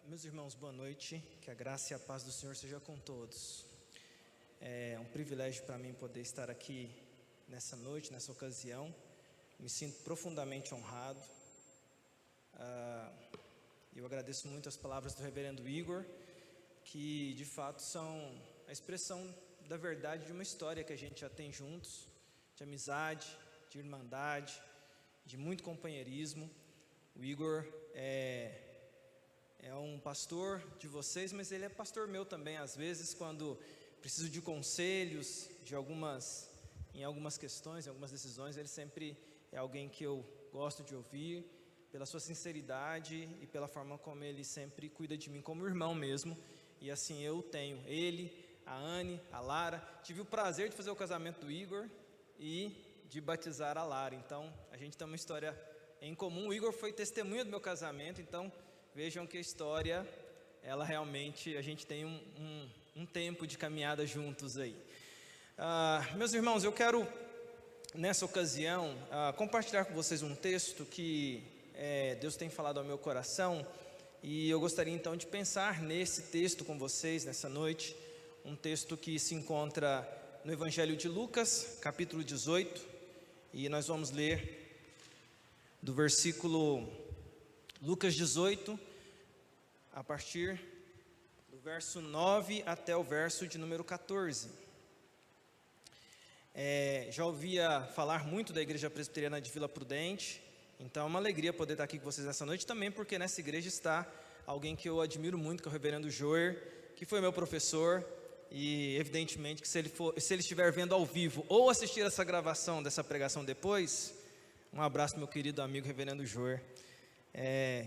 Meus irmãos, boa noite, que a graça e a paz do Senhor seja com todos. É um privilégio para mim poder estar aqui nessa noite, nessa ocasião. Me sinto profundamente honrado. Eu agradeço muito as palavras do reverendo Igor, que de fato são a expressão da verdade de uma história que a gente já tem juntos, de amizade, de irmandade, de muito companheirismo. O Igor é um pastor de vocês, mas ele é pastor meu também. Às vezes, quando preciso de conselhos em algumas questões, em algumas decisões, ele sempre é alguém que eu gosto de ouvir, pela sua sinceridade e pela forma como ele sempre cuida de mim como irmão mesmo. E assim eu tenho ele, a Anne, a Lara. Tive o prazer de fazer o casamento do Igor e de batizar a Lara. Então, a gente tem uma história em comum. O Igor foi testemunha do meu casamento, então vejam que a história, ela realmente, a gente tem um tempo de caminhada juntos aí. Meus irmãos, eu quero, nessa ocasião, compartilhar com vocês um texto que Deus tem falado ao meu coração, e eu gostaria então de pensar nesse texto com vocês nessa noite, um texto que se encontra no Evangelho de Lucas, capítulo 18, e nós vamos ler do versículo Lucas 18, a partir do verso 9 até o verso de número 14. Já ouvia falar muito da Igreja Presbiteriana de Vila Prudente, então é uma alegria poder estar aqui com vocês nessa noite também, porque nessa igreja está alguém que eu admiro muito, que é o reverendo Joer, que foi meu professor, e evidentemente que se ele estiver vendo ao vivo ou assistir essa gravação dessa pregação depois, um abraço meu querido amigo reverendo Joer,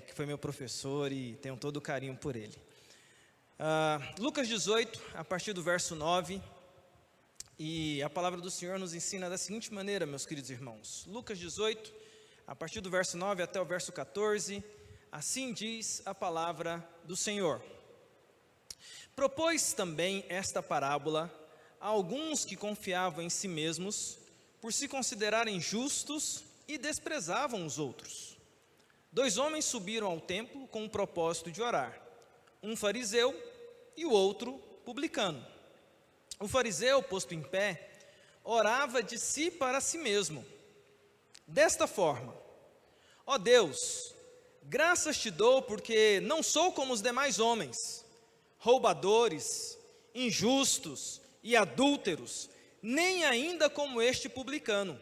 que foi meu professor e tenho todo o carinho por ele. Lucas 18, a partir do verso 9, e a palavra do Senhor nos ensina da seguinte maneira, meus queridos irmãos. Lucas 18, a partir do verso 9 até o verso 14, assim diz a palavra do Senhor. Propôs também esta parábola a alguns que confiavam em si mesmos, por se considerarem justos e desprezavam os outros. 2 homens subiram ao templo com o propósito de orar, um fariseu e o outro publicano. O fariseu, posto em pé, orava de si para si mesmo, desta forma: ó Deus, graças te dou porque não sou como os demais homens, roubadores, injustos e adúlteros, nem ainda como este publicano.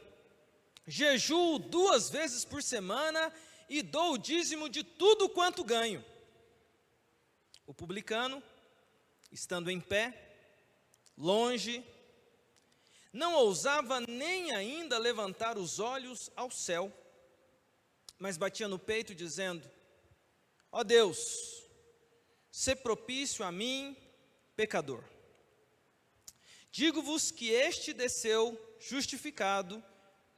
Jejuo 2 vezes por semana e dou o dízimo de tudo quanto ganho. O publicano, estando em pé, longe, não ousava nem ainda levantar os olhos ao céu, mas batia no peito dizendo: ó Deus, sê propício a mim, pecador. Digo-vos que este desceu justificado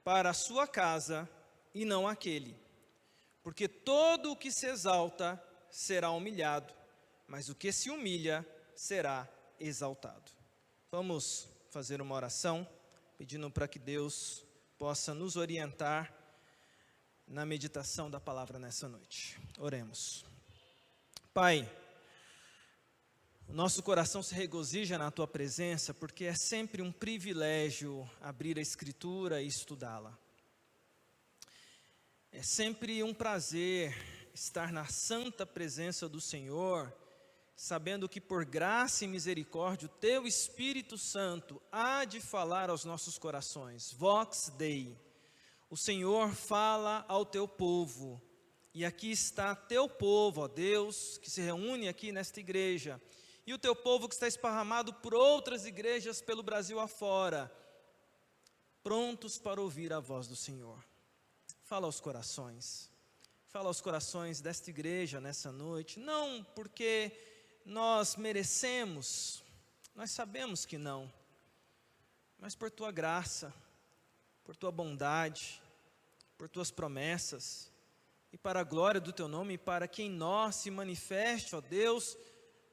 para a sua casa e não aquele. Porque todo o que se exalta será humilhado, mas o que se humilha será exaltado. Vamos fazer uma oração, pedindo para que Deus possa nos orientar na meditação da palavra nessa noite. Oremos. Pai, o nosso coração se regozija na Tua presença, porque é sempre um privilégio abrir a Escritura e estudá-la. É sempre um prazer estar na santa presença do Senhor, sabendo que por graça e misericórdia o Teu Espírito Santo há de falar aos nossos corações. Vox Dei, o Senhor fala ao Teu povo, e aqui está Teu povo, ó Deus, que se reúne aqui nesta igreja, e o Teu povo que está esparramado por outras igrejas pelo Brasil afora, prontos para ouvir a voz do Senhor. Fala aos corações desta igreja nessa noite, não porque nós merecemos, nós sabemos que não, mas por Tua graça, por Tua bondade, por Tuas promessas, e para a glória do Teu nome, e para que em nós se manifeste, ó Deus,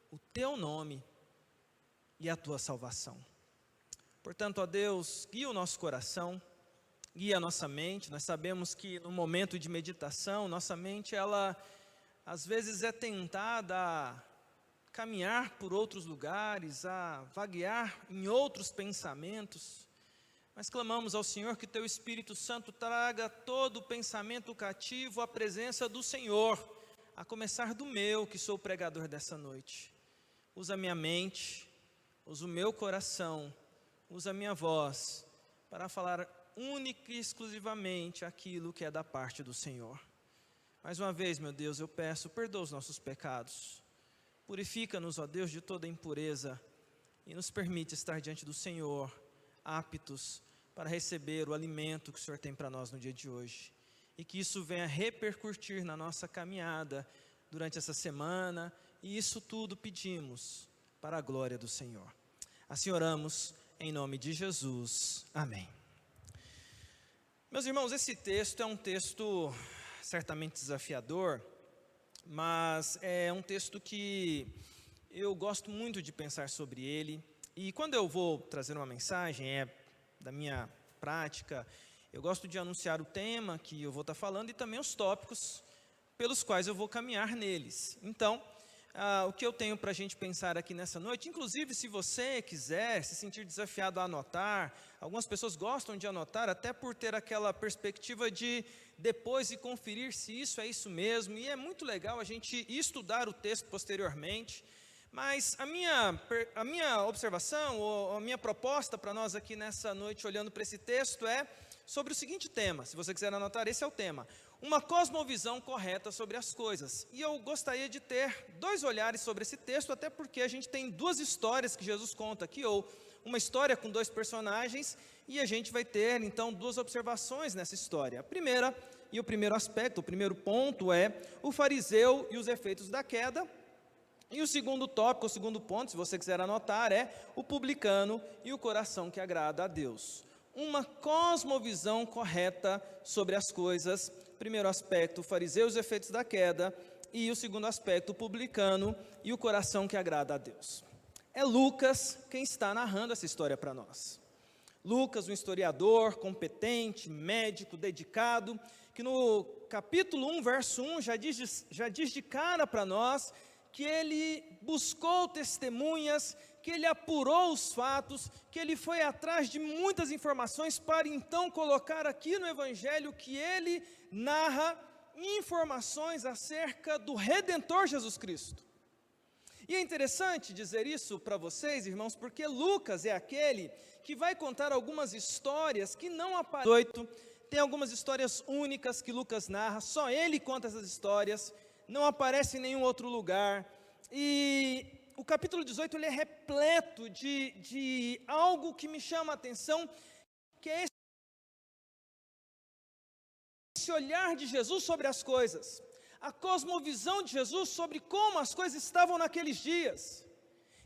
o Teu nome e a Tua salvação. Portanto, ó Deus, guia o nosso coração, guia a nossa mente. Nós sabemos que no momento de meditação, nossa mente ela às vezes é tentada a caminhar por outros lugares, a vaguear em outros pensamentos, mas clamamos ao Senhor que Teu Espírito Santo traga todo o pensamento cativo à presença do Senhor, a começar do meu, que sou o pregador dessa noite. Usa a minha mente, usa o meu coração, usa a minha voz, para falar única e exclusivamente aquilo que é da parte do Senhor. Mais uma vez, meu Deus, eu peço, perdoa os nossos pecados. Purifica-nos, ó Deus, de toda impureza e nos permite estar diante do Senhor, aptos para receber o alimento que o Senhor tem para nós no dia de hoje. E que isso venha repercutir na nossa caminhada durante essa semana, e isso tudo pedimos para a glória do Senhor. Assim oramos em nome de Jesus. Amém. Meus irmãos, esse texto é um texto certamente desafiador, mas é um texto que eu gosto muito de pensar sobre ele, e quando eu vou trazer uma mensagem, da minha prática, eu gosto de anunciar o tema que eu vou estar falando e também os tópicos pelos quais eu vou caminhar neles. Então, o que eu tenho para a gente pensar aqui nessa noite, inclusive se você quiser se sentir desafiado a anotar, algumas pessoas gostam de anotar até por ter aquela perspectiva de depois e conferir se isso é isso mesmo, e é muito legal a gente estudar o texto posteriormente, mas a minha observação, ou a minha proposta para nós aqui nessa noite, olhando para esse texto, é sobre o seguinte tema, se você quiser anotar, esse é o tema: uma cosmovisão correta sobre as coisas. E eu gostaria de ter dois olhares sobre esse texto, até porque a gente tem duas histórias que Jesus conta aqui, ou uma história com dois personagens, e a gente vai ter, então, duas observações nessa história. A primeira, e o primeiro aspecto, o primeiro ponto é o fariseu e os efeitos da queda, e o segundo tópico, o segundo ponto, se você quiser anotar, é o publicano e o coração que agrada a Deus. Uma cosmovisão correta sobre as coisas. Primeiro aspecto, o fariseu e os efeitos da queda, e o segundo aspecto, o publicano e o coração que agrada a Deus. É Lucas quem está narrando essa história para nós. Lucas, um historiador competente, médico, dedicado, que no capítulo 1, verso 1, já diz de cara para nós que ele buscou testemunhas, que ele apurou os fatos, que ele foi atrás de muitas informações para então colocar aqui no Evangelho que ele narra informações acerca do Redentor Jesus Cristo. E é interessante dizer isso para vocês, irmãos, porque Lucas é aquele que vai contar algumas histórias que não aparecem. Tem algumas histórias únicas que Lucas narra, só ele conta essas histórias, não aparece em nenhum outro lugar. E o capítulo 18 ele é repleto de algo que me chama a atenção, que é esse olhar de Jesus sobre as coisas, a cosmovisão de Jesus sobre como as coisas estavam naqueles dias.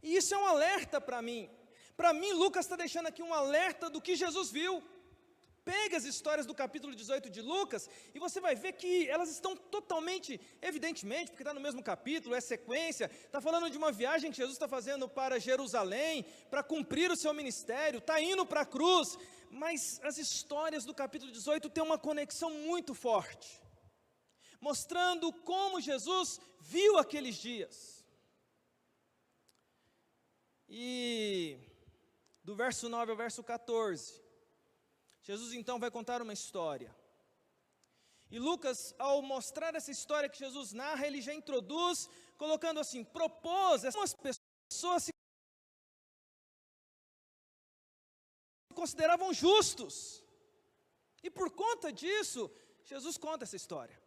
E isso é um alerta para mim. Para mim, Lucas está deixando aqui um alerta do que Jesus viu. Pega as histórias do capítulo 18 de Lucas e você vai ver que elas estão totalmente, evidentemente, porque está no mesmo capítulo, é sequência, está falando de uma viagem que Jesus está fazendo para Jerusalém, para cumprir o seu ministério, está indo para a cruz, mas as histórias do capítulo 18 têm uma conexão muito forte, mostrando como Jesus viu aqueles dias. E do verso 9 ao verso 14, Jesus então vai contar uma história. E Lucas, ao mostrar essa história que Jesus narra, ele já introduz, colocando assim, propôs, algumas pessoas se consideravam justos. E por conta disso, Jesus conta essa história.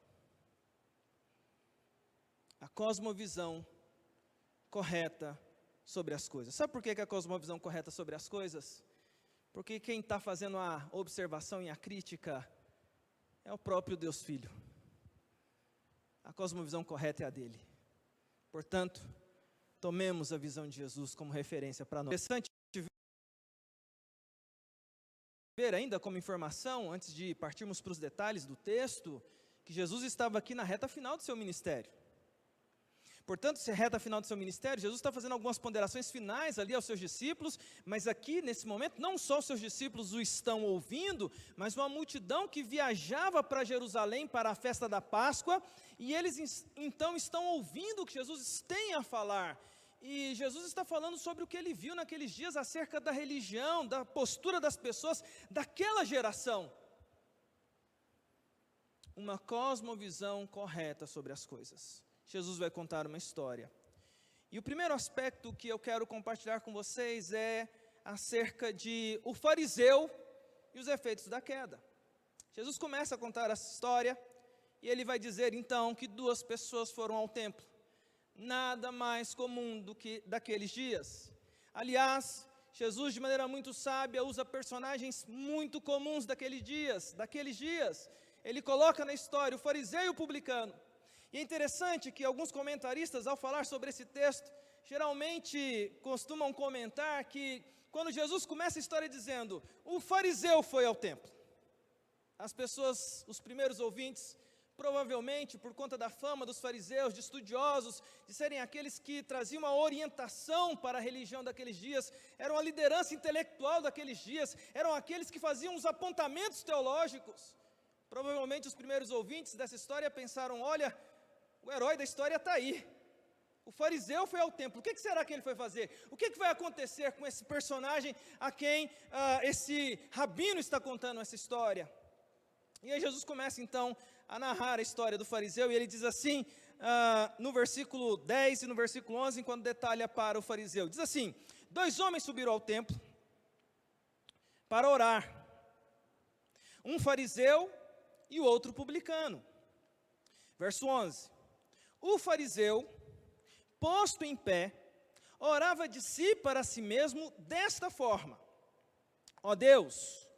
A cosmovisão correta sobre as coisas. Sabe por que a cosmovisão correta sobre as coisas? Porque quem está fazendo a observação e a crítica é o próprio Deus Filho. A cosmovisão correta é a dele. Portanto, tomemos a visão de Jesus como referência para nós. Interessante ver ainda como informação, antes de partirmos para os detalhes do texto, que Jesus estava aqui na reta final do seu ministério. Portanto, se reta final do seu ministério, Jesus está fazendo algumas ponderações finais ali aos seus discípulos, mas aqui, nesse momento, não só os seus discípulos o estão ouvindo, mas uma multidão que viajava para Jerusalém para a festa da Páscoa, e eles então estão ouvindo o que Jesus tem a falar. E Jesus está falando sobre o que ele viu naqueles dias acerca da religião, da postura das pessoas daquela geração. Uma cosmovisão correta sobre as coisas. Jesus vai contar uma história. E o primeiro aspecto que eu quero compartilhar com vocês é acerca de o fariseu e os efeitos da queda. Jesus começa a contar essa história e ele vai dizer então que duas pessoas foram ao templo. Nada mais comum do que daqueles dias. Aliás, Jesus de maneira muito sábia usa personagens muito comuns daqueles dias. Ele coloca na história o fariseu e o publicano. E é interessante que alguns comentaristas, ao falar sobre esse texto, geralmente costumam comentar que quando Jesus começa a história dizendo, o fariseu foi ao templo, as pessoas, os primeiros ouvintes, provavelmente por conta da fama dos fariseus, de estudiosos, de serem aqueles que traziam uma orientação para a religião daqueles dias, eram a liderança intelectual daqueles dias, eram aqueles que faziam os apontamentos teológicos. Provavelmente os primeiros ouvintes dessa história pensaram, olha, o herói da história está aí. O fariseu foi ao templo. O que será que ele foi fazer? O que vai acontecer com esse personagem a quem esse rabino está contando essa história? E aí Jesus começa então a narrar a história do fariseu e ele diz assim, no versículo 10 e no versículo 11, enquanto detalha para o fariseu. Diz assim, 2 homens subiram ao templo para orar. Um fariseu e o outro publicano. Verso 11. O fariseu, posto em pé, orava de si para si mesmo desta forma: ó Deus,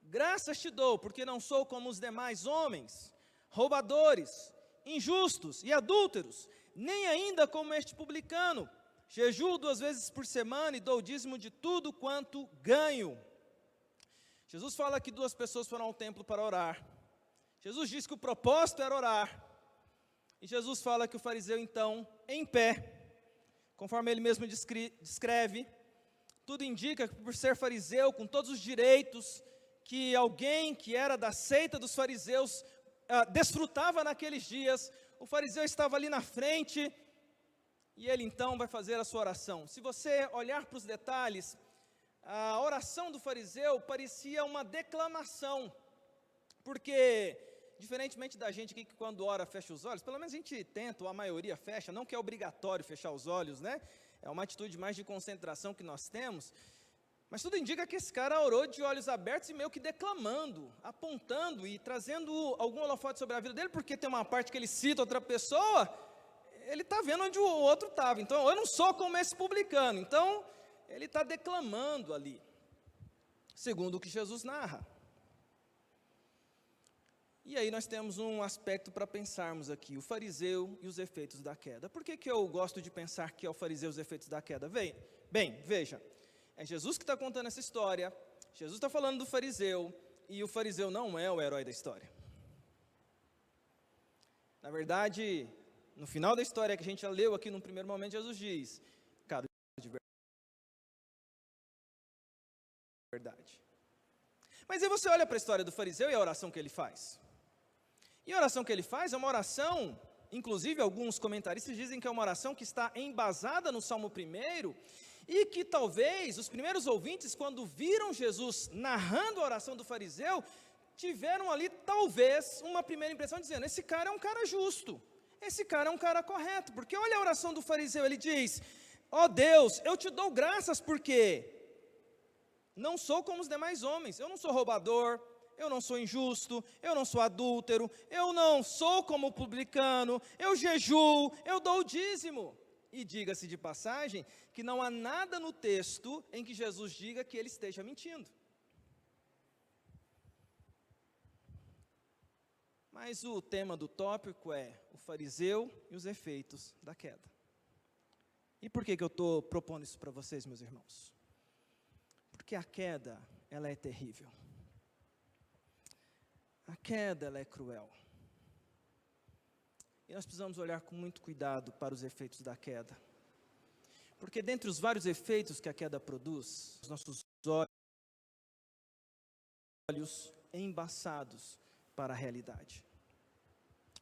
graças te dou, porque não sou como os demais homens, roubadores, injustos e adúlteros, nem ainda como este publicano. Jejuo 2 vezes por semana e dou o dízimo de tudo quanto ganho. Jesus fala que 2 pessoas foram ao templo para orar. Jesus diz que o propósito era orar. E Jesus fala que o fariseu, então, em pé, conforme ele mesmo descreve, tudo indica que por ser fariseu, com todos os direitos que alguém que era da seita dos fariseus desfrutava naqueles dias, o fariseu estava ali na frente, e ele então vai fazer a sua oração. Se você olhar para os detalhes, a oração do fariseu parecia uma declamação, porque diferentemente da gente aqui que quando ora fecha os olhos, pelo menos a gente tenta, ou a maioria fecha, não que é obrigatório fechar os olhos, né? É uma atitude mais de concentração que nós temos, mas tudo indica que esse cara orou de olhos abertos e meio que declamando, apontando e trazendo algum holofote sobre a vida dele, porque tem uma parte que ele cita outra pessoa, ele está vendo onde o outro estava, então eu não sou como esse publicano, então ele está declamando ali, segundo o que Jesus narra. E aí nós temos um aspecto para pensarmos aqui, o fariseu e os efeitos da queda. Por que eu gosto de pensar que é o fariseu e os efeitos da queda? Bem, veja, é Jesus que está contando essa história, Jesus está falando do fariseu, e o fariseu não é o herói da história. Na verdade, no final da história que a gente já leu aqui no primeiro momento, Jesus diz, cara, de verdade. Mas aí você olha para a história do fariseu e a oração que ele faz. E a oração que ele faz é uma oração, inclusive alguns comentaristas dizem que é uma oração que está embasada no Salmo 1, e que talvez os primeiros ouvintes, quando viram Jesus narrando a oração do fariseu, tiveram ali talvez uma primeira impressão dizendo, esse cara é um cara justo, esse cara é um cara correto, porque olha a oração do fariseu, ele diz, ó Deus, eu te dou graças porque não sou como os demais homens, eu não sou roubador, eu não sou injusto, eu não sou adúltero, eu não sou como o publicano, eu jejuo, eu dou o dízimo. E diga-se de passagem, que não há nada no texto em que Jesus diga que ele esteja mentindo. Mas o tema do tópico é o fariseu e os efeitos da queda. E por que eu estou propondo isso para vocês, meus irmãos? Porque a queda, ela é terrível. A queda, ela é cruel. E nós precisamos olhar com muito cuidado para os efeitos da queda. Porque dentre os vários efeitos que a queda produz, os nossos olhos embaçados para a realidade,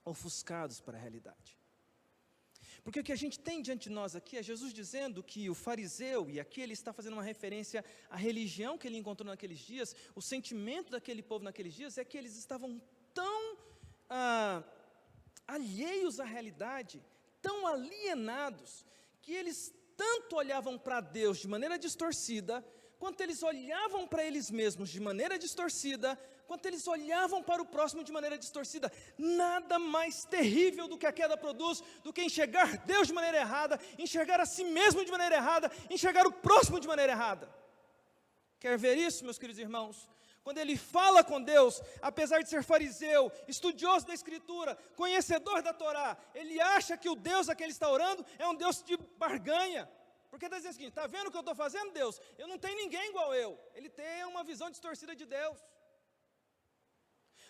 ofuscados para a realidade. Porque o que a gente tem diante de nós aqui é Jesus dizendo que o fariseu, e aqui ele está fazendo uma referência à religião que ele encontrou naqueles dias, o sentimento daquele povo naqueles dias é que eles estavam tão alheios à realidade, tão alienados, que eles tanto olhavam para Deus de maneira distorcida, quanto eles olhavam para eles mesmos de maneira distorcida, quanto eles olhavam para o próximo de maneira distorcida. Nada mais terrível do que a queda produz, do que enxergar Deus de maneira errada, enxergar a si mesmo de maneira errada, enxergar o próximo de maneira errada. Quer ver isso, meus queridos irmãos? Quando ele fala com Deus, apesar de ser fariseu, estudioso da Escritura, conhecedor da Torá, ele acha que o Deus a quem ele está orando é um Deus de barganha. Porque está dizendo o seguinte: está vendo o que eu estou fazendo, Deus? Eu não tenho ninguém igual eu. Ele tem uma visão distorcida de Deus.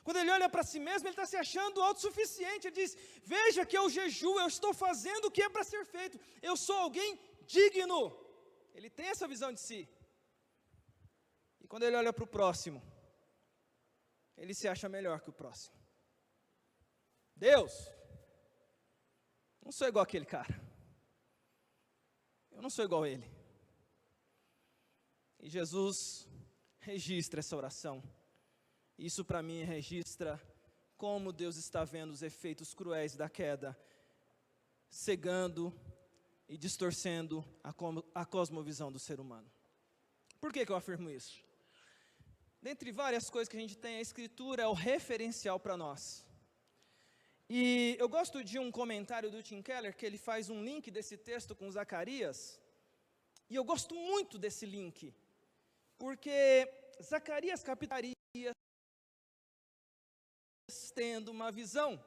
Quando ele olha para si mesmo, ele está se achando autossuficiente. Ele diz: veja que eu jejuo, eu estou fazendo o que é para ser feito. Eu sou alguém digno. Ele tem essa visão de si. E quando ele olha para o próximo, ele se acha melhor que o próximo. Deus, não sou igual aquele cara. Eu não sou igual a ele. E Jesus registra essa oração. Isso para mim registra como Deus está vendo os efeitos cruéis da queda, cegando e distorcendo a cosmovisão do ser humano. Por que eu afirmo isso? Dentre várias coisas que a gente tem, a Escritura é o referencial para nós. E eu gosto de um comentário do Tim Keller, que ele faz um link desse texto com Zacarias, e eu gosto muito desse link, porque Zacarias captaria tendo uma visão,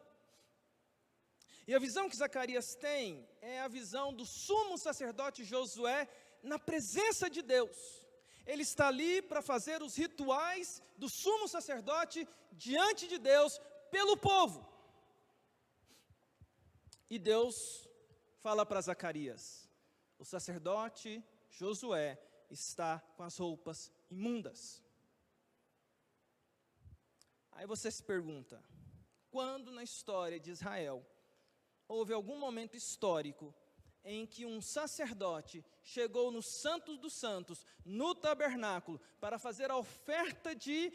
e a visão que Zacarias tem é a visão do sumo sacerdote Josué na presença de Deus. Ele está ali para fazer os rituais do sumo sacerdote diante de Deus pelo povo. E Deus fala para Zacarias: o sacerdote Josué está com as roupas imundas. Aí você se pergunta: quando na história de Israel houve algum momento histórico em que um sacerdote chegou no Santo dos Santos, no tabernáculo, para fazer a oferta de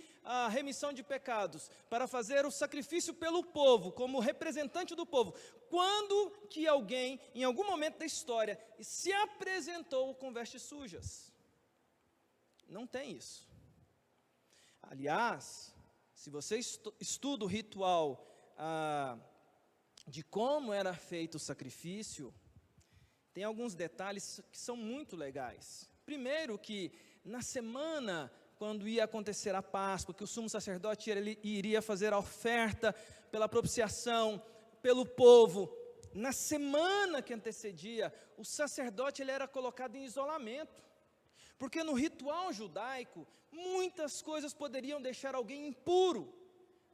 remissão de pecados, para fazer o sacrifício pelo povo, como representante do povo? Quando que alguém, em algum momento da história, se apresentou com vestes sujas? Não tem isso. Aliás, se você estuda o ritual de como era feito o sacrifício, tem alguns detalhes que são muito legais. Primeiro que na semana, quando ia acontecer a Páscoa, que o sumo sacerdote iria fazer a oferta pela propiciação, pelo povo, na semana que antecedia, o sacerdote ele era colocado em isolamento. Porque no ritual judaico, muitas coisas poderiam deixar alguém impuro.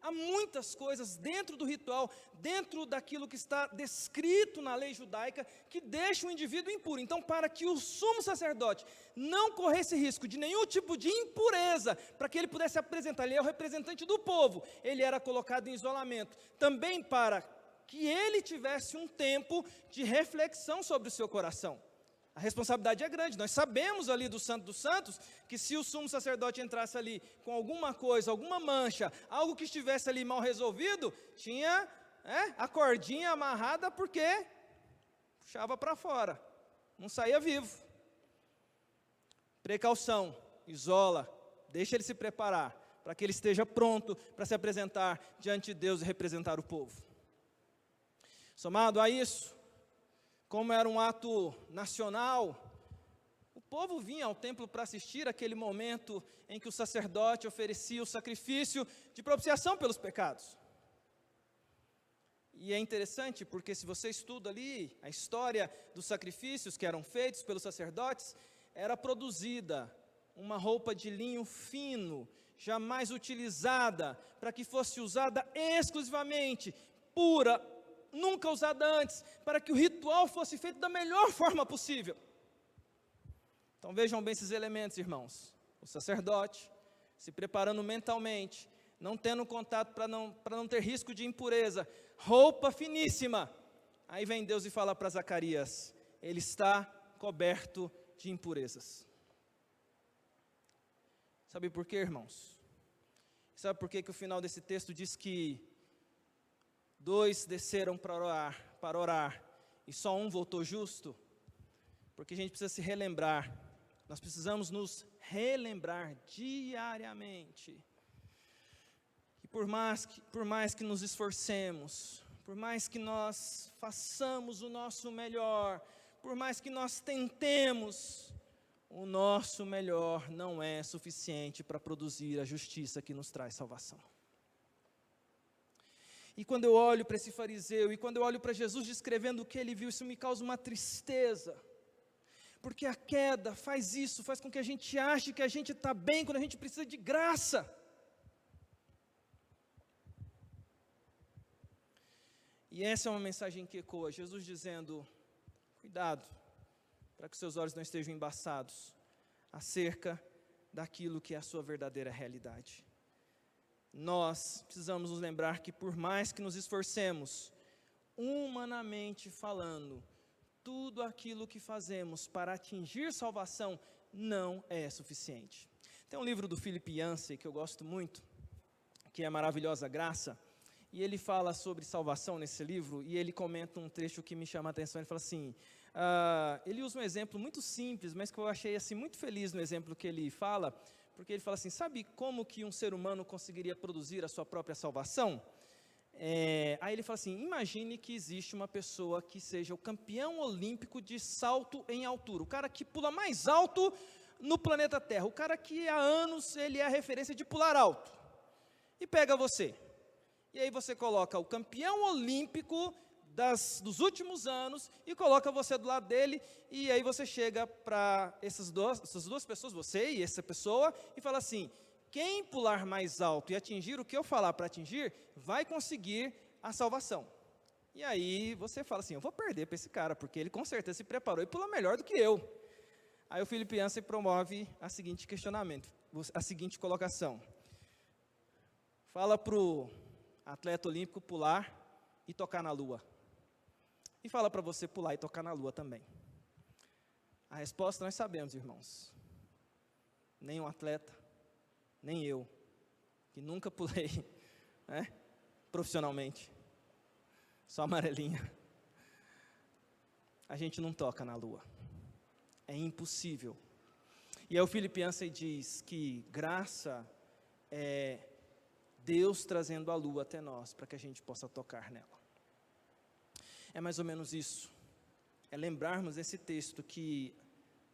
Há muitas coisas dentro do ritual, dentro daquilo que está descrito na lei judaica, que deixam o indivíduo impuro. Então, para que o sumo sacerdote não corresse risco de nenhum tipo de impureza, para que ele pudesse apresentar, ele é o representante do povo, ele era colocado em isolamento. Também para que ele tivesse um tempo de reflexão sobre o seu coração. A responsabilidade é grande. Nós sabemos ali do Santo dos Santos, que se o sumo sacerdote entrasse ali com alguma coisa, alguma mancha, algo que estivesse ali mal resolvido, tinha a cordinha amarrada, porque puxava para fora, não saía vivo. Precaução, isola, deixa ele se preparar, para que ele esteja pronto para se apresentar diante de Deus e representar o povo. Somado a isso, como era um ato nacional, o povo vinha ao templo para assistir aquele momento em que o sacerdote oferecia o sacrifício de propiciação pelos pecados. E é interessante porque se você estuda ali a história dos sacrifícios que eram feitos pelos sacerdotes, era produzida uma roupa de linho fino, jamais utilizada, para que fosse usada exclusivamente, pura, nunca usada antes, para que o ritual fosse feito da melhor forma possível. Então vejam bem esses elementos, irmãos. O sacerdote se preparando mentalmente, não tendo contato para não ter risco de impureza, roupa finíssima. Aí vem Deus e fala para Zacarias, ele está coberto de impurezas. Sabe por quê, irmãos? Sabe por quê que o final desse texto diz que 2 desceram para orar e só um voltou justo? Porque a gente precisa se relembrar, nós precisamos nos relembrar diariamente. E por mais que nos esforcemos, por mais que nós façamos o nosso melhor, por mais que nós tentemos, o nosso melhor não é suficiente para produzir a justiça que nos traz salvação. E quando eu olho para esse fariseu, e quando eu olho para Jesus descrevendo o que ele viu, isso me causa uma tristeza. Porque a queda faz isso, faz com que a gente ache que a gente está bem quando a gente precisa de graça. E essa é uma mensagem que ecoa, Jesus dizendo, cuidado, para que seus olhos não estejam embaçados acerca daquilo que é a sua verdadeira realidade. Nós precisamos nos lembrar que por mais que nos esforcemos, humanamente falando, tudo aquilo que fazemos para atingir salvação não é suficiente. Tem um livro do Philip Yancey que eu gosto muito, que é Maravilhosa Graça, e ele fala sobre salvação nesse livro, e ele comenta um trecho que me chama a atenção. Ele fala assim, ele usa um exemplo muito simples, mas que eu achei assim, muito feliz no exemplo que ele fala, porque ele fala assim, sabe como que um ser humano conseguiria produzir a sua própria salvação? Aí ele fala assim, imagine que existe uma pessoa que seja o campeão olímpico de salto em altura, o cara que pula mais alto no planeta Terra, o cara que há anos ele é a referência de pular alto, e pega você, e aí você coloca o campeão olímpico dos últimos anos, e coloca você do lado dele, e aí você chega para essas duas pessoas, você e essa pessoa, e fala assim, quem pular mais alto e atingir o que eu falar para atingir, vai conseguir a salvação. E aí você fala assim, eu vou perder para esse cara, porque ele com certeza se preparou e pula melhor do que eu. Aí o Philip Yancey promove a seguinte questionamento, a seguinte colocação. Fala para o atleta olímpico pular e tocar na lua. E fala para você pular e tocar na lua também. A resposta nós sabemos, irmãos. Nem um atleta, nem eu, que nunca pulei, né, profissionalmente, só amarelinha, a gente não toca na lua, é impossível. E aí o Philip Yancey diz que graça é Deus trazendo a lua até nós, para que a gente possa tocar nela. É mais ou menos isso, é lembrarmos esse texto que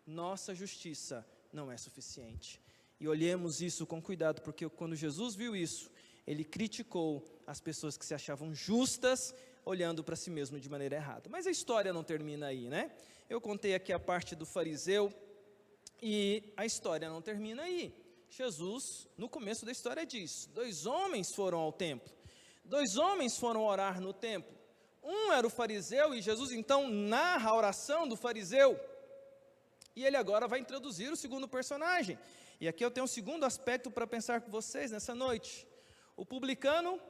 nossa justiça não é suficiente. E olhemos isso com cuidado, porque quando Jesus viu isso, ele criticou as pessoas que se achavam justas, olhando para si mesmo de maneira errada. Mas a história não termina aí, né? Eu contei aqui a parte do fariseu, e a história não termina aí. Jesus, no começo da história diz, 2 homens foram ao templo, 2 homens foram orar no templo. Um era o fariseu, e Jesus então narra a oração do fariseu, e ele agora vai introduzir o segundo personagem. E aqui eu tenho um segundo aspecto para pensar com vocês nessa noite. O publicano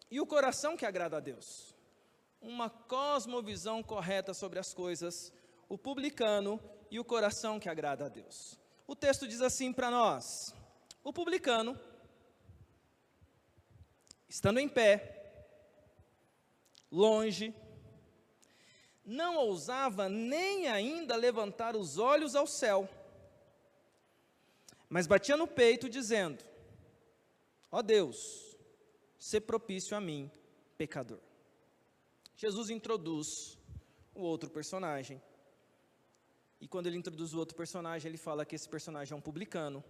e o coração que agrada a Deus. Uma cosmovisão correta sobre as coisas. O publicano e o coração que agrada a Deus. O texto diz assim para nós. O publicano, estando em pé, longe, não ousava nem ainda levantar os olhos ao céu, mas batia no peito dizendo, ó Deus, sê propício a mim, pecador. Jesus introduz o outro personagem, e quando ele introduz o outro personagem, ele fala que esse personagem é um publicano,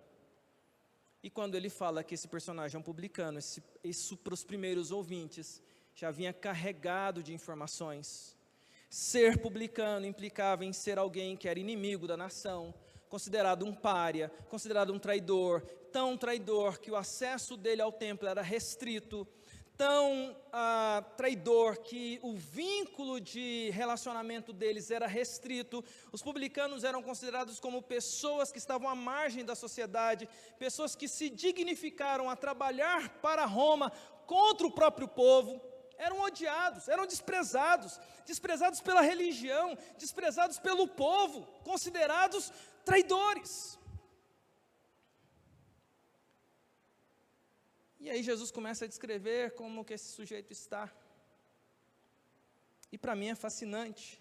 e quando ele fala que esse personagem é um publicano, isso para os primeiros ouvintes, já vinha carregado de informações. Ser publicano implicava em ser alguém que era inimigo da nação, considerado um pária, considerado um traidor, tão traidor que o acesso dele ao templo era restrito, tão traidor que o vínculo de relacionamento deles era restrito. Os publicanos eram considerados como pessoas que estavam à margem da sociedade, pessoas que se dignificaram a trabalhar para Roma contra o próprio povo. Eram odiados, eram desprezados, desprezados pela religião, desprezados pelo povo, considerados traidores. E aí Jesus começa a descrever como que esse sujeito está. E para mim é fascinante,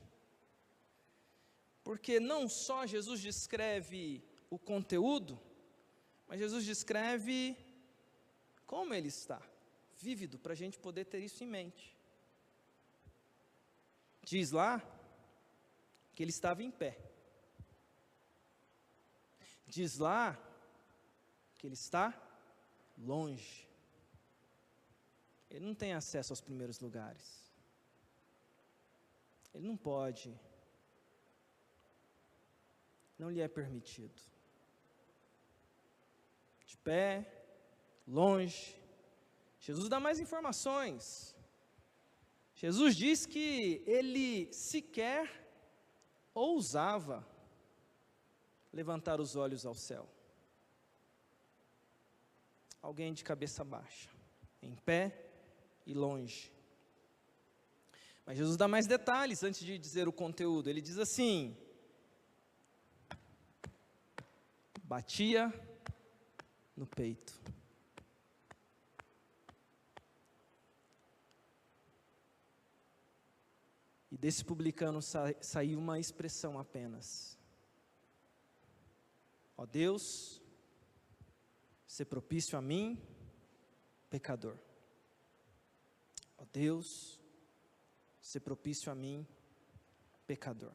porque não só Jesus descreve o conteúdo, mas Jesus descreve como ele está, vívido, para a gente poder ter isso em mente. Diz lá que ele estava em pé. Diz lá que ele está longe. Ele não tem acesso aos primeiros lugares. Ele não pode. Não lhe é permitido. De pé, longe. Jesus dá mais informações. Jesus diz que ele sequer ousava levantar os olhos ao céu. Alguém de cabeça baixa, em pé e longe. Mas Jesus dá mais detalhes antes de dizer o conteúdo. Ele diz assim: batia no peito. E desse publicano saiu uma expressão apenas: ó Deus, se propício a mim, pecador. Ó Deus, se propício a mim, pecador.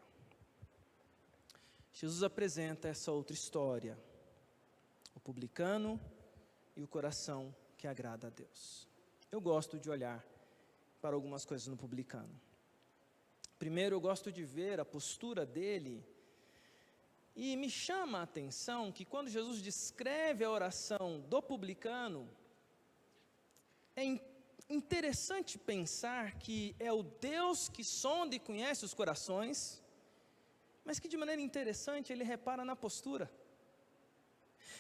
Jesus apresenta essa outra história, o publicano e o coração que agrada a Deus. Eu gosto de olhar para algumas coisas no publicano. Primeiro, eu gosto de ver a postura dele, e me chama a atenção que quando Jesus descreve a oração do publicano, é interessante pensar que é o Deus que sonda e conhece os corações, mas que de maneira interessante ele repara na postura.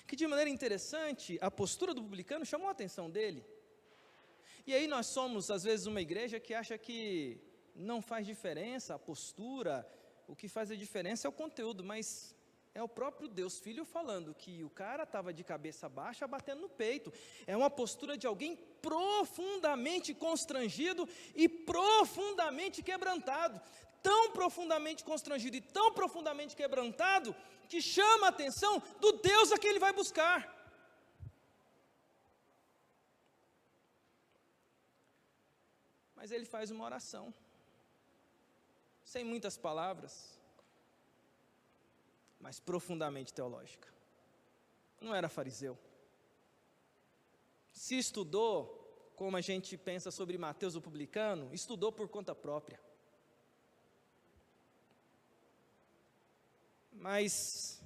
Que de maneira interessante a postura do publicano chamou a atenção dele. E aí nós somos às vezes uma igreja que acha que não faz diferença a postura, o que faz a diferença é o conteúdo, mas é o próprio Deus Filho falando que o cara estava de cabeça baixa, batendo no peito. É uma postura de alguém profundamente constrangido e profundamente quebrantado. Tão profundamente constrangido e tão profundamente quebrantado, que chama a atenção do Deus a quem ele vai buscar. Mas ele faz uma oração, sem muitas palavras, mas profundamente teológica. Não era fariseu. Se estudou, como a gente pensa sobre Mateus o publicano, estudou por conta própria. Mas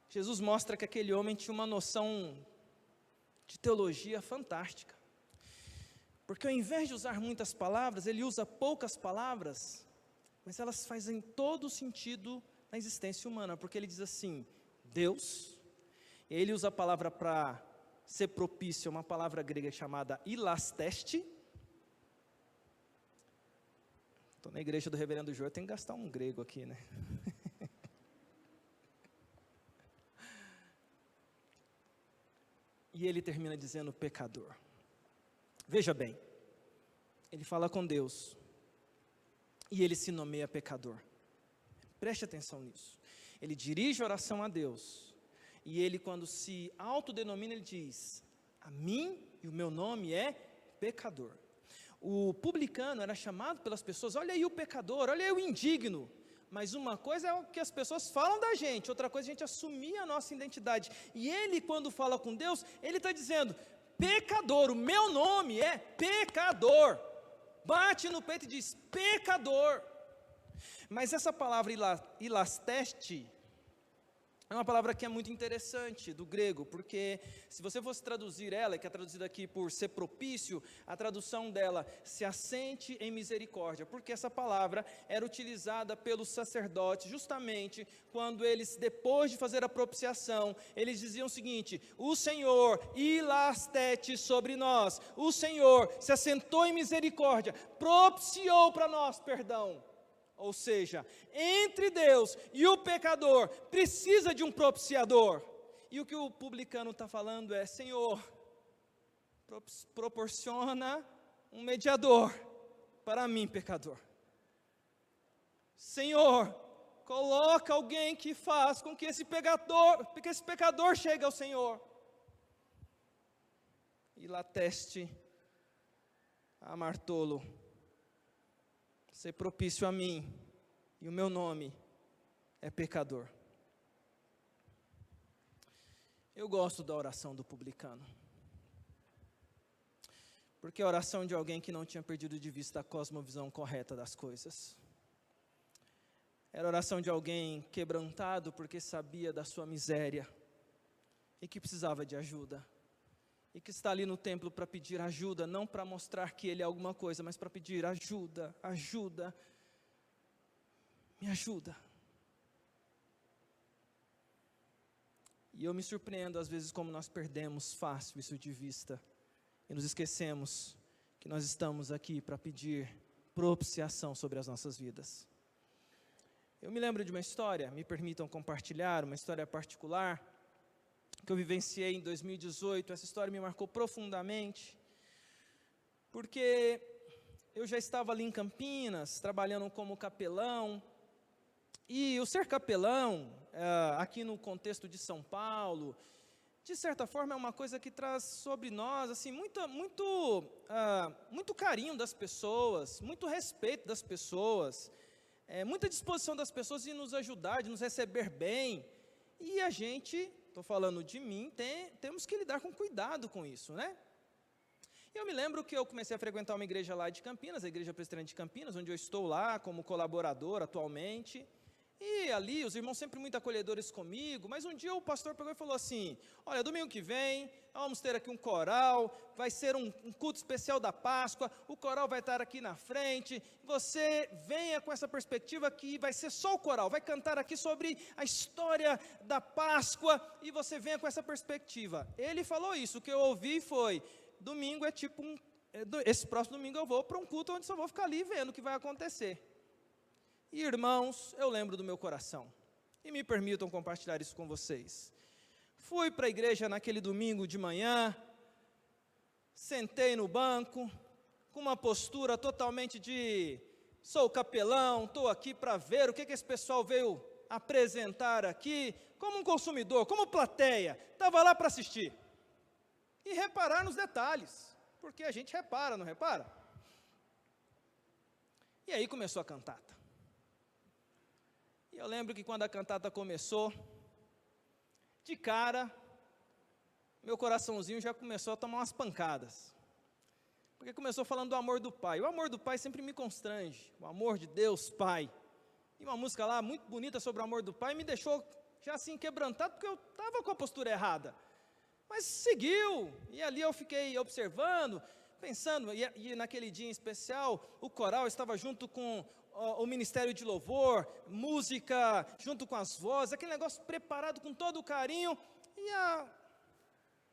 Jesus mostra que aquele homem tinha uma noção de teologia fantástica. Porque ao invés de usar muitas palavras, ele usa poucas palavras, mas elas fazem todo sentido na existência humana, porque ele diz assim, Deus, e ele usa a palavra para ser propício, uma palavra grega chamada ilasteste. Estou na igreja do reverendo Jô, tem que gastar um grego aqui, né? E ele termina dizendo pecador. Veja bem, ele fala com Deus, e ele se nomeia pecador. Preste atenção nisso. Ele dirige a oração a Deus, e ele quando se autodenomina, ele diz, a mim e o meu nome é pecador. O publicano era chamado pelas pessoas, olha aí o pecador, olha aí o indigno. Mas uma coisa é o que as pessoas falam da gente, outra coisa é a gente assumir a nossa identidade. E ele quando fala com Deus, ele está dizendo, pecador, o meu nome é pecador. Bate no peito e diz, pecador. Mas essa palavra ilasteste, É uma palavra que é muito interessante, do grego, porque se você fosse traduzir ela, que é traduzida aqui por ser propício, a tradução dela, se assente em misericórdia, porque essa palavra era utilizada pelos sacerdotes, justamente quando eles, depois de fazer a propiciação, eles diziam o seguinte: o Senhor ilastete sobre nós, o Senhor se assentou em misericórdia, propiciou para nós perdão. Ou seja, entre Deus e o pecador, precisa de um propiciador. E o que o publicano está falando é: Senhor, proporciona um mediador para mim, pecador. Senhor, coloca alguém que faz com que esse pecador chegue ao Senhor. E lá teste a Martolo: ser propício a mim, e o meu nome é pecador. Eu gosto da oração do publicano, porque é a oração de alguém que não tinha perdido de vista a cosmovisão correta das coisas. Era a oração de alguém quebrantado porque sabia da sua miséria, e que precisava de ajuda. E que está ali no templo para pedir ajuda, não para mostrar que ele é alguma coisa, mas para pedir ajuda, ajuda, me ajuda. E eu me surpreendo às vezes como nós perdemos fácil isso de vista, e nos esquecemos que nós estamos aqui para pedir propiciação sobre as nossas vidas. Eu me lembro de uma história, me permitam compartilhar, uma história particular, que eu vivenciei em 2018, essa história me marcou profundamente, porque eu já estava ali em Campinas, trabalhando como capelão, e o ser capelão, aqui no contexto de São Paulo, de certa forma é uma coisa que traz sobre nós, assim, muito carinho das pessoas, muito respeito das pessoas, muita disposição das pessoas de nos ajudar, de nos receber bem, e a gente... Estou falando de mim, temos que lidar com cuidado com isso, né? Eu me lembro que eu comecei a frequentar uma igreja lá de Campinas, a Igreja Presbiteriana de Campinas, onde eu estou lá como colaborador atualmente, e ali os irmãos sempre muito acolhedores comigo, mas um dia o pastor pegou e falou assim: olha, domingo que vem, vamos ter aqui um coral, vai ser um culto especial da Páscoa, o coral vai estar aqui na frente, você venha com essa perspectiva que vai ser só o coral, vai cantar aqui sobre a história da Páscoa, e você venha com essa perspectiva. Ele falou isso, o que eu ouvi foi: domingo é tipo esse próximo domingo eu vou para um culto onde só vou ficar ali vendo o que vai acontecer. E irmãos, eu lembro do meu coração, e me permitam compartilhar isso com vocês. Fui para a igreja naquele domingo de manhã, sentei no banco, com uma postura totalmente de: sou capelão, estou aqui para ver o que esse pessoal veio apresentar aqui, como um consumidor, como plateia, estava lá para assistir. E reparar nos detalhes, porque a gente repara, não repara? E aí começou a cantata. E eu lembro que quando a cantata começou, de cara, meu coraçãozinho já começou a tomar umas pancadas. Porque começou falando do amor do Pai. O amor do Pai sempre me constrange, o amor de Deus Pai. E uma música lá muito bonita sobre o amor do Pai me deixou já assim quebrantado, porque eu estava com a postura errada. Mas seguiu, e ali eu fiquei observando, pensando, e naquele dia em especial, o coral estava junto com o ministério de louvor, música, junto com as vozes, aquele negócio preparado com todo o carinho, e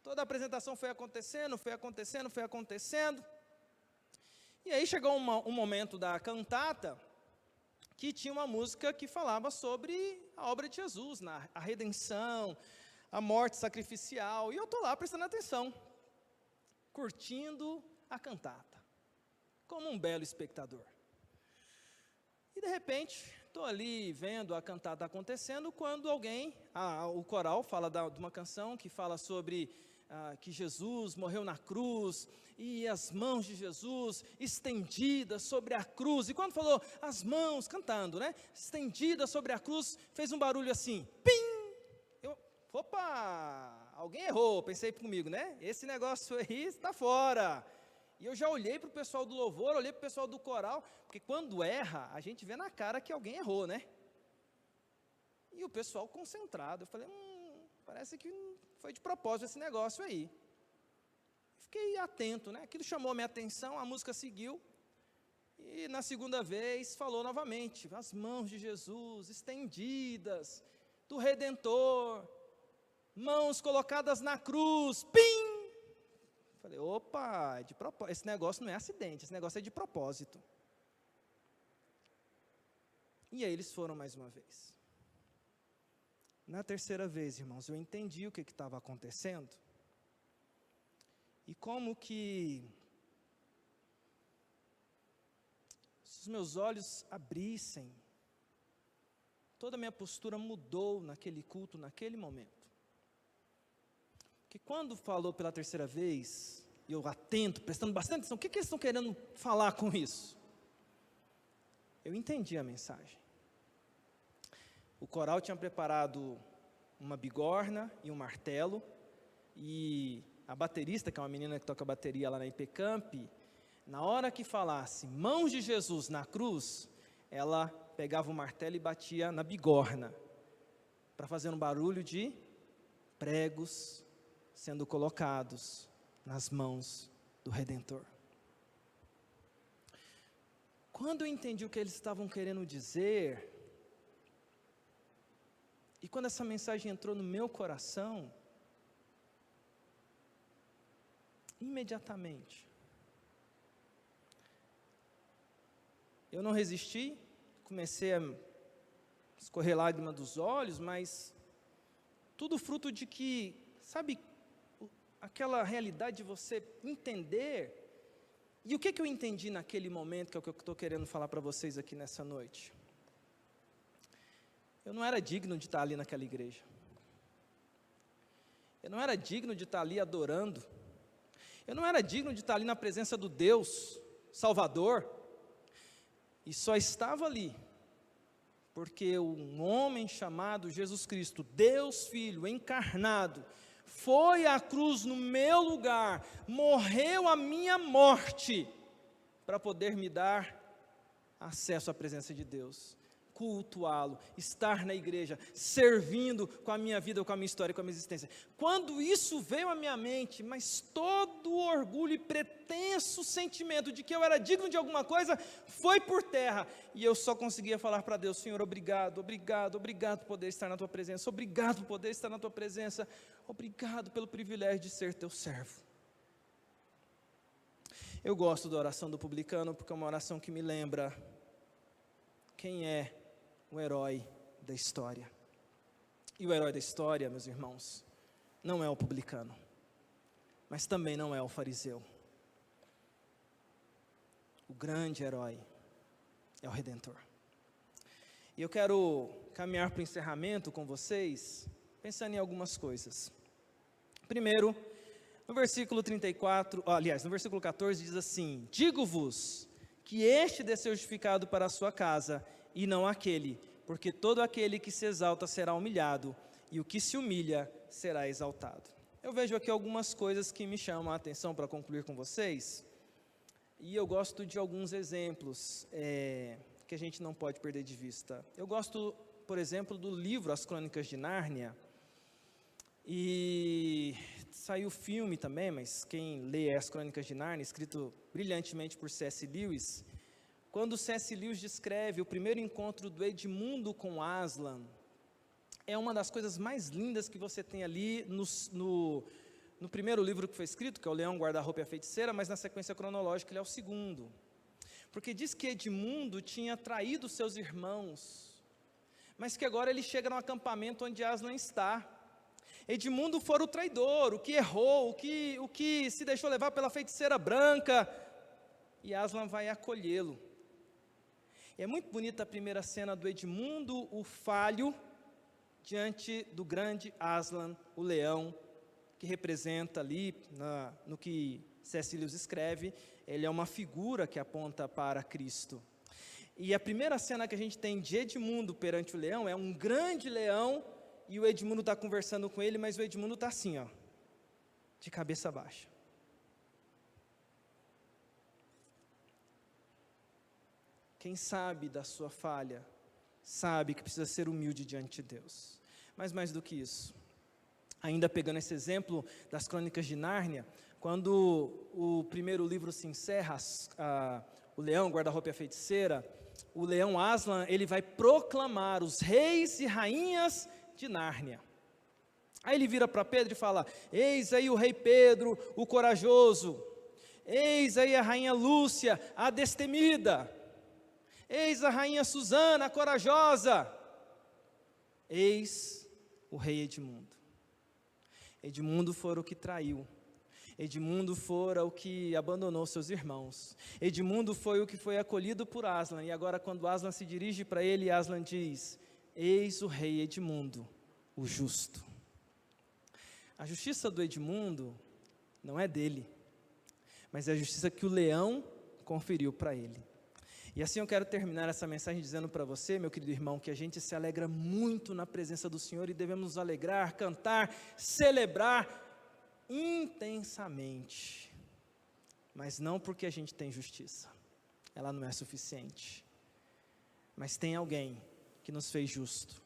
toda a apresentação foi acontecendo, e aí chegou um momento da cantata, que tinha uma música que falava sobre a obra de Jesus, a redenção, a morte sacrificial, e eu estou lá prestando atenção, curtindo a cantata, como um belo espectador. E de repente, estou ali vendo a cantata acontecendo, quando o coral fala de uma canção que fala sobre que Jesus morreu na cruz, e as mãos de Jesus estendidas sobre a cruz, e quando falou as mãos, cantando, né, estendidas sobre a cruz, fez um barulho assim, pim! Opa, alguém errou, pensei comigo, né, esse negócio aí está fora. E eu já olhei para o pessoal do louvor, olhei para o pessoal do coral, porque quando erra, a gente vê na cara que alguém errou, né? E o pessoal concentrado. Eu falei, parece que foi de propósito esse negócio aí. Fiquei atento, né? Aquilo chamou a minha atenção, a música seguiu. E na segunda vez falou novamente, as mãos de Jesus estendidas, do Redentor, mãos colocadas na cruz, pim! Falei, opa, de propósito. Esse negócio não é acidente, esse negócio é de propósito. E aí eles foram mais uma vez. Na terceira vez, irmãos, eu entendi o que estava acontecendo. E como que se os meus olhos abrissem, toda a minha postura mudou naquele culto, naquele momento. Que quando falou pela terceira vez, e eu atento, prestando bastante atenção, o que eles estão querendo falar com isso? Eu entendi a mensagem. O coral tinha preparado uma bigorna e um martelo, e a baterista, que é uma menina que toca bateria lá na IPCamp, na hora que falasse mãos de Jesus na cruz, ela pegava o martelo e batia na bigorna, para fazer um barulho de pregos sendo colocados nas mãos do Redentor. Quando eu entendi o que eles estavam querendo dizer, e quando essa mensagem entrou no meu coração, imediatamente, eu não resisti, comecei a escorrer lágrima dos olhos, mas tudo fruto de que, sabe, aquela realidade de você entender. E o que eu entendi naquele momento, que é o que eu estou querendo falar para vocês aqui nessa noite? Eu não era digno de estar ali naquela igreja. Eu não era digno de estar ali adorando. Eu não era digno de estar ali na presença do Deus Salvador. E só estava ali porque um homem chamado Jesus Cristo, Deus Filho encarnado, foi à cruz no meu lugar, morreu a minha morte, para poder me dar acesso à presença de Deus, cultuá-lo, estar na igreja, servindo com a minha vida, com a minha história, com a minha existência. Quando isso veio à minha mente, mas todo o orgulho e pretenso sentimento de que eu era digno de alguma coisa, foi por terra, e eu só conseguia falar para Deus, Senhor, obrigado, obrigado, obrigado por poder estar na Tua presença, obrigado por poder estar na Tua presença, obrigado pelo privilégio de ser Teu servo. Eu gosto da oração do publicano, porque é uma oração que me lembra quem é o herói da história. E o herói da história, meus irmãos, não é o publicano, mas também não é o fariseu. O grande herói é o Redentor. E eu quero caminhar para o encerramento com vocês, pensando em algumas coisas. Primeiro, no versículo 14 diz assim: digo-vos que este desceu justificado para a sua casa, e não aquele, porque todo aquele que se exalta será humilhado, e o que se humilha será exaltado. Eu vejo aqui algumas coisas que me chamam a atenção para concluir com vocês, e eu gosto de alguns exemplos que a gente não pode perder de vista. Eu gosto, por exemplo, do livro As Crônicas de Nárnia, e saiu filme também, mas quem lê As Crônicas de Nárnia, escrito brilhantemente por C.S. Lewis, quando C.S. Lewis descreve o primeiro encontro do Edmundo com Aslan, é uma das coisas mais lindas que você tem ali no primeiro livro que foi escrito, que é o Leão, Guarda-Roupa e a Feiticeira, mas na sequência cronológica ele é o segundo. Porque diz que Edmundo tinha traído seus irmãos, mas que agora ele chega no acampamento onde Aslan está. Edmundo fora o traidor, o que errou, o que se deixou levar pela feiticeira branca, e Aslan vai acolhê-lo. E é muito bonita a primeira cena do Edmundo, o falho, diante do grande Aslan, o leão, que representa ali, no que C.S. Lewis escreve, ele é uma figura que aponta para Cristo. E a primeira cena que a gente tem de Edmundo perante o leão, é um grande leão, e o Edmundo está conversando com ele, mas o Edmundo está assim, ó, de cabeça baixa. Quem sabe da sua falha sabe que precisa ser humilde diante de Deus. Mas mais do que isso, ainda pegando esse exemplo das Crônicas de Nárnia, quando o primeiro livro se encerra, o leão, guarda-roupa e a feiticeira, o leão Aslan, ele vai proclamar os reis e rainhas de Nárnia. Aí ele vira para Pedro e fala: eis aí o rei Pedro, o corajoso, eis aí a rainha Lúcia, a destemida, eis a rainha Susana, a corajosa, eis o rei Edmundo. Edmundo fora o que traiu, Edmundo fora o que abandonou seus irmãos, Edmundo foi o que foi acolhido por Aslan, e agora quando Aslan se dirige para ele, Aslan diz: eis o rei Edmundo, o justo. A justiça do Edmundo não é dele, mas é a justiça que o leão conferiu para ele. E assim eu quero terminar essa mensagem dizendo para você, meu querido irmão, que a gente se alegra muito na presença do Senhor e devemos nos alegrar, cantar, celebrar intensamente, mas não porque a gente tem justiça, ela não é suficiente, mas tem alguém que nos fez justo,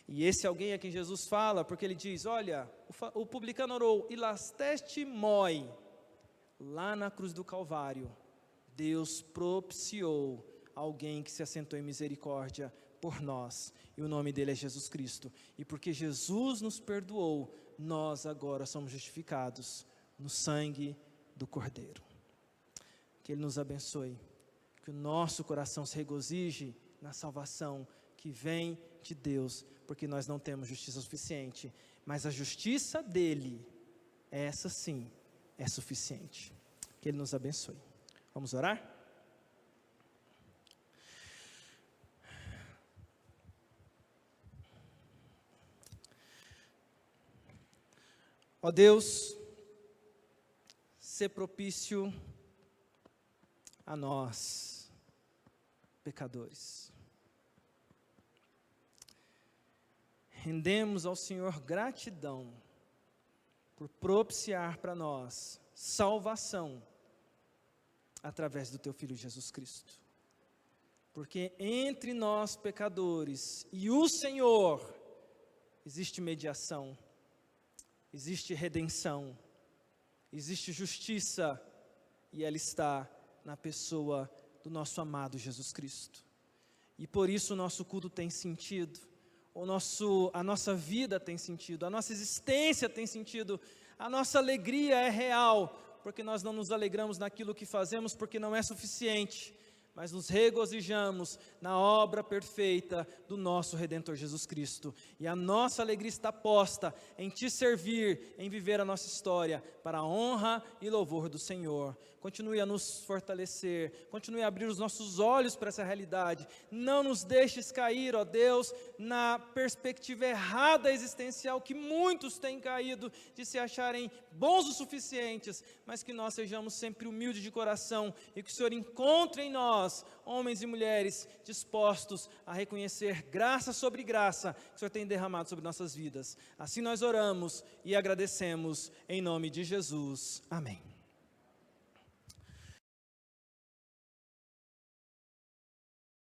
e esse alguém a quem Jesus fala, porque ele diz: olha, o publicano orou, ilasteste moi, lá na cruz do Calvário, Deus propiciou alguém que se assentou em misericórdia por nós, e o nome dele é Jesus Cristo, e porque Jesus nos perdoou, nós agora somos justificados no sangue do Cordeiro. Que Ele nos abençoe, que o nosso coração se regozije na salvação que vem de Deus, porque nós não temos justiça suficiente, mas a justiça dele, essa sim, é suficiente. Que Ele nos abençoe. Vamos orar? Ó Deus, sê propício a nós, pecadores. Rendemos ao Senhor gratidão por propiciar para nós salvação através do Teu Filho Jesus Cristo. Porque entre nós, pecadores, e o Senhor, existe mediação, existe redenção, existe justiça, e ela está na pessoa do nosso amado Jesus Cristo. E por isso o nosso culto tem sentido, a nossa vida tem sentido, a nossa existência tem sentido, a nossa alegria é real, porque nós não nos alegramos naquilo que fazemos, porque não é suficiente, mas nos regozijamos na obra perfeita do nosso Redentor Jesus Cristo. E a nossa alegria está posta em Te servir, em viver a nossa história, para a honra e louvor do Senhor. Continue a nos fortalecer, continue a abrir os nossos olhos para essa realidade. Não nos deixes cair, ó Deus, na perspectiva errada existencial que muitos têm caído, de se acharem bons o suficientes, mas que nós sejamos sempre humildes de coração e que o Senhor encontre em nós, homens e mulheres, dispostos a reconhecer graça sobre graça que o Senhor tem derramado sobre nossas vidas. Assim nós oramos e agradecemos em nome de Jesus. Amém.